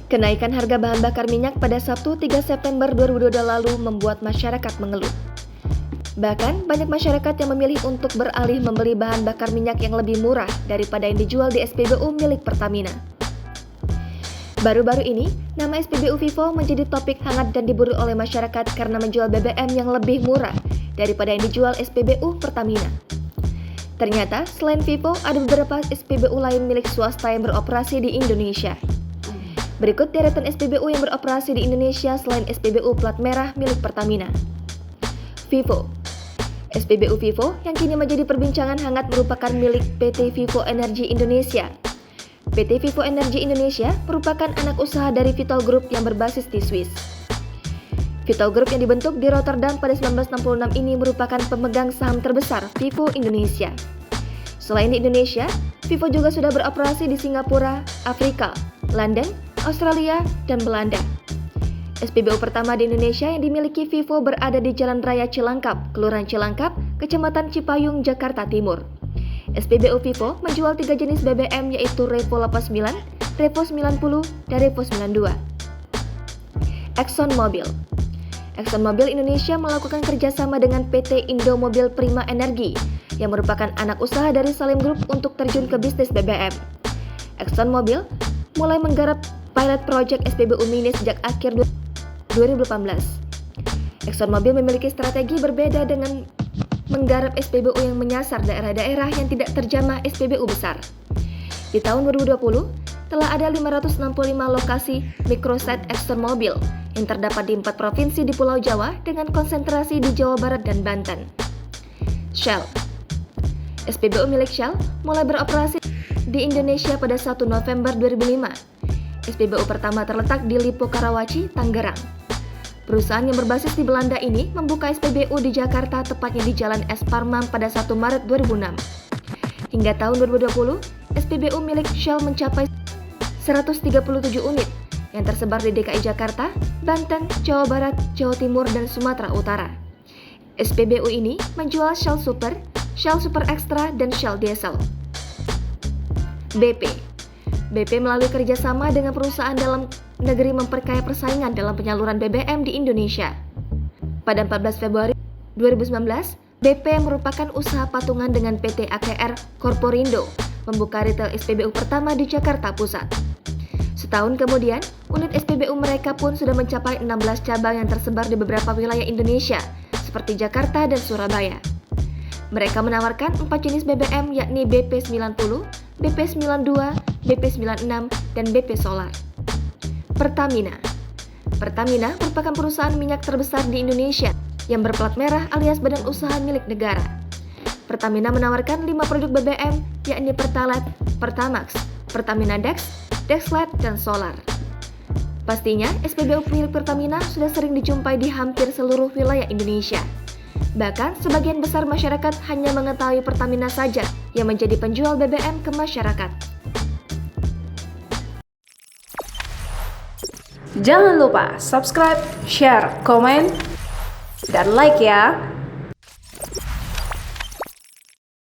Kenaikan harga bahan bakar minyak pada Sabtu 3 September 2022 lalu membuat masyarakat mengeluh. Bahkan, banyak masyarakat yang memilih untuk beralih membeli bahan bakar minyak yang lebih murah daripada yang dijual di SPBU milik Pertamina. Baru-baru ini, nama SPBU Vivo menjadi topik hangat dan diburu oleh masyarakat karena menjual BBM yang lebih murah daripada yang dijual SPBU Pertamina. Ternyata, selain Vivo, ada beberapa SPBU lain milik swasta yang beroperasi di Indonesia. Berikut deretan SPBU yang beroperasi di Indonesia selain SPBU plat merah milik Pertamina. Vivo. SPBU Vivo yang kini menjadi perbincangan hangat merupakan milik PT Vivo Energy Indonesia. PT Vivo Energy Indonesia merupakan anak usaha dari Vitol Group yang berbasis di Swiss. Vitol Group yang dibentuk di Rotterdam pada 1966 ini merupakan pemegang saham terbesar Vivo Indonesia. Selain di Indonesia, Vivo juga sudah beroperasi di Singapura, Afrika, London, Australia, dan Belanda. SPBU pertama di Indonesia yang dimiliki Vivo berada di Jalan Raya Cilangkap, Kelurahan Cilangkap, Kecamatan Cipayung, Jakarta Timur. SPBU Vivo menjual 3 jenis BBM yaitu Revo 89, Revo 90, dan Revo 92. ExxonMobil. ExxonMobil Indonesia melakukan kerjasama dengan PT Indomobil Prima Energi yang merupakan anak usaha dari Salim Group untuk terjun ke bisnis BBM. ExxonMobil mulai menggarap pilot project SPBU Mini sejak akhir 2018. ExxonMobil memiliki strategi berbeda dengan menggarap SPBU yang menyasar daerah-daerah yang tidak terjamah SPBU besar. Di tahun 2020, telah ada 565 lokasi microsite ExxonMobil yang terdapat di 4 provinsi di Pulau Jawa dengan konsentrasi di Jawa Barat dan Banten. Shell. SPBU milik Shell mulai beroperasi di Indonesia pada 1 November 2005. SPBU pertama terletak di Lipo Karawaci, Tangerang. Perusahaan yang berbasis di Belanda ini membuka SPBU di Jakarta tepatnya di Jalan S. Parman pada 1 Maret 2006. Hingga tahun 2020, SPBU milik Shell mencapai 137 unit yang tersebar di DKI Jakarta, Banten, Jawa Barat, Jawa Timur, dan Sumatera Utara. SPBU ini menjual Shell Super, Shell Super Extra, dan Shell Diesel. BP. BP melalui kerjasama dengan perusahaan dalam negeri memperkaya persaingan dalam penyaluran BBM di Indonesia. Pada 14 Februari 2019, BP yang merupakan usaha patungan dengan PT AKR Corporindo membuka retail SPBU pertama di Jakarta Pusat. Setahun kemudian, unit SPBU mereka pun sudah mencapai 16 cabang yang tersebar di beberapa wilayah Indonesia, seperti Jakarta dan Surabaya. Mereka menawarkan 4 jenis BBM yakni BP90, BP92, BP96, dan BP Solar. Pertamina. Pertamina merupakan perusahaan minyak terbesar di Indonesia yang berplat merah alias badan usaha milik negara. Pertamina menawarkan 5 produk BBM yakni Pertalite, Pertamax, Pertamina Dex, Dexlite, dan Solar. Pastinya, SPBU milik Pertamina sudah sering dijumpai di hampir seluruh wilayah Indonesia. Bahkan, sebagian besar masyarakat hanya mengetahui Pertamina saja yang menjadi penjual BBM ke masyarakat. Jangan lupa subscribe, share, komen, dan like ya!